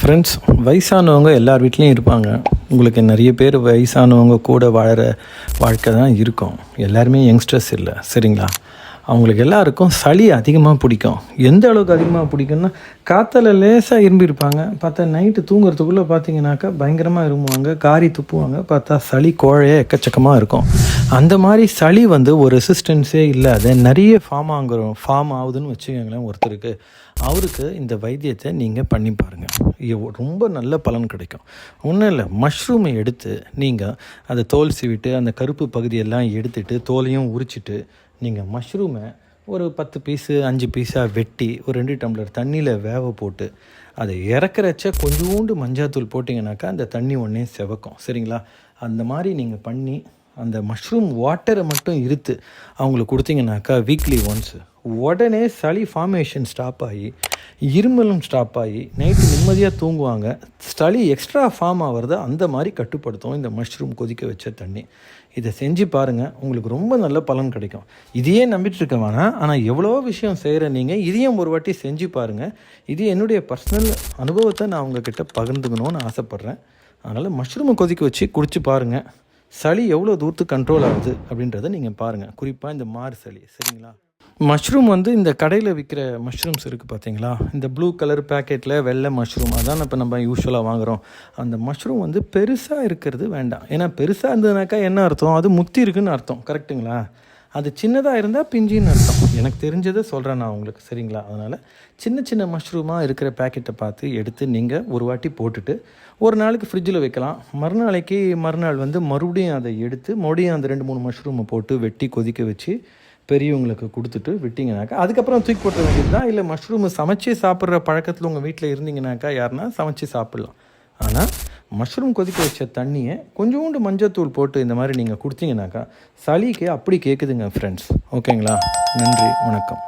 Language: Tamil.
ஃப்ரெண்ட்ஸ், வயசானவங்க எல்லார் வீட்லேயும் இருப்பாங்க. உங்களுக்கு நிறைய பேர் வயசானவங்க கூட வாழற வாழ்க்கை தான் இருக்கும். எல்லாருமே யங்ஸ்டர்ஸ் இல்லை, சரிங்களா? அவங்களுக்கு எல்லாருக்கும் சளி அதிகமாக பிடிக்கும். எந்த அளவுக்கு அதிகமாக பிடிக்கும்னா, காற்றுல லேசாக இரும்பியிருப்பாங்க, பார்த்தா நைட்டு தூங்குறதுக்குள்ளே பார்த்தீங்கன்னாக்கா பயங்கரமாக இருமுவாங்க, காரி துப்புவாங்க, பார்த்தா சளி கோழையே எக்கச்சக்கமாக இருக்கும். அந்த மாதிரி சளி ஒரு ரெசிஸ்டன்ஸே இல்லாத நிறைய ஃபார்ம் ஆகுதுன்னு வச்சுக்கோங்களேன் ஒருத்தருக்கு. அவருக்கு இந்த வைத்தியத்தை நீங்கள் பண்ணி பாருங்கள், ரொம்ப நல்ல பலன் கிடைக்கும். ஒன்றும் இல்லை, மஷ்ரூமை எடுத்து நீங்கள் அதை தோல் சீவிட்டு அந்த கருப்பு பகுதியெல்லாம் எடுத்துட்டு தோலையும் உரிச்சிட்டு நீங்கள் மஷ்ரூமை ஒரு 10 பீஸு 5 பீஸாக வெட்டி ஒரு 2 டம்ளர் தண்ணியில் வேக போட்டு அதை இறக்குறச்ச கொஞ்சோண்டு மஞ்சாத்தூள் போட்டிங்கனாக்கா அந்த தண்ணி ஒன்றே செவக்கும், சரிங்களா? அந்த மாதிரி நீங்கள் பண்ணி அந்த மஷ்ரூம் வாட்டரை மட்டும் இருத்து அவங்களுக்கு கொடுத்தீங்கன்னாக்கா வீக்லி ஒன்ஸ் உடனே சளி ஃபார்மேஷன் ஸ்டாப் ஆகி இருமலும் ஸ்டாப் ஆகி நைட்டு நிம்மதியாக தூங்குவாங்க. சளி எக்ஸ்ட்ரா ஃபார்ம் ஆகிறத அந்த மாதிரி கட்டுப்படுத்தும் இந்த மஷ்ரூம் கொதிக்க வச்ச தண்ணி. இதை செஞ்சு பாருங்கள், உங்களுக்கு ரொம்ப நல்ல பலன் கிடைக்கும். இதையே நம்பிட்டு இருக்க வேணாம், ஆனால் எவ்வளோ விஷயம் செய்கிற நீங்கள் இதையும் ஒரு வாட்டி செஞ்சு பாருங்கள். இது என்னுடைய பர்சனல் அனுபவத்தை நான் உங்ககிட்ட பகிர்ந்துக்கணும்னு ஆசைப்பட்றேன். அதனால் மஷ்ரூமை கொதிக்க வச்சு குடிச்சு பாருங்கள், சளி எவ்வளோ தூரத்துக்கு கண்ட்ரோல் ஆகுது அப்படின்றத நீங்கள் பாருங்கள். குறிப்பாக இந்த மாறு சளி, சரிங்களா? மஷ்ரூம் இந்த கடையில் விற்கிற மஷ்ரூம்ஸ் இருக்குது பார்த்தீங்களா, இந்த ப்ளூ கலர் பேக்கெட்டில் வெள்ளை மஷ்ரூம், அதான் இப்போ நம்ம யூஸ்வலாக வாங்குகிறோம். அந்த மஷ்ரூம் பெருசாக இருக்கிறது வேண்டாம். ஏன்னா பெருசாக இருந்ததுனாக்கா என்ன அர்த்தம், அது முத்தி இருக்குன்னு அர்த்தம், கரெக்டுங்களா? அது சின்னதாக இருந்தால் பிஞ்சின்னு அர்த்தம். எனக்கு தெரிஞ்சதை சொல்கிறேன் நான் உங்களுக்கு, சரிங்களா? அதனால் சின்ன சின்ன மஷ்ரூமாக இருக்கிற பேக்கெட்டை பார்த்து எடுத்து நீங்கள் ஒரு வாட்டி போட்டுட்டு ஒரு நாளைக்கு ஃப்ரிட்ஜில் வைக்கலாம். மறுநாள் மறுபடியும் அதை எடுத்து மறுபடியும் அந்த 2-3 மஷ்ரூமை போட்டு வெட்டி கொதிக்க வச்சு பெரியவங்களுக்கு கொடுத்துட்டு விட்டிங்கனாக்கா அதுக்கப்புறம் தூக்கி போட்ட வேண்டியது தான். இல்லை மஷ்ரூமை சமைச்சு சாப்பிட்ற பழக்கத்தில் உங்கள் வீட்டில் இருந்தீங்கனாக்கா யாருன்னா சமைச்சு சாப்பிட்லாம். ஆனால் மஷ்ரூம் கொதிக்க வச்ச தண்ணியை கொஞ்சோண்டு மஞ்சத்தூள் போட்டு இந்த மாதிரி நீங்கள் கொடுத்தீங்கனாக்கா சளிக்கு அப்படி கேட்குதுங்க ஃப்ரெண்ட்ஸ். ஓகேங்களா? நன்றி, வணக்கம்.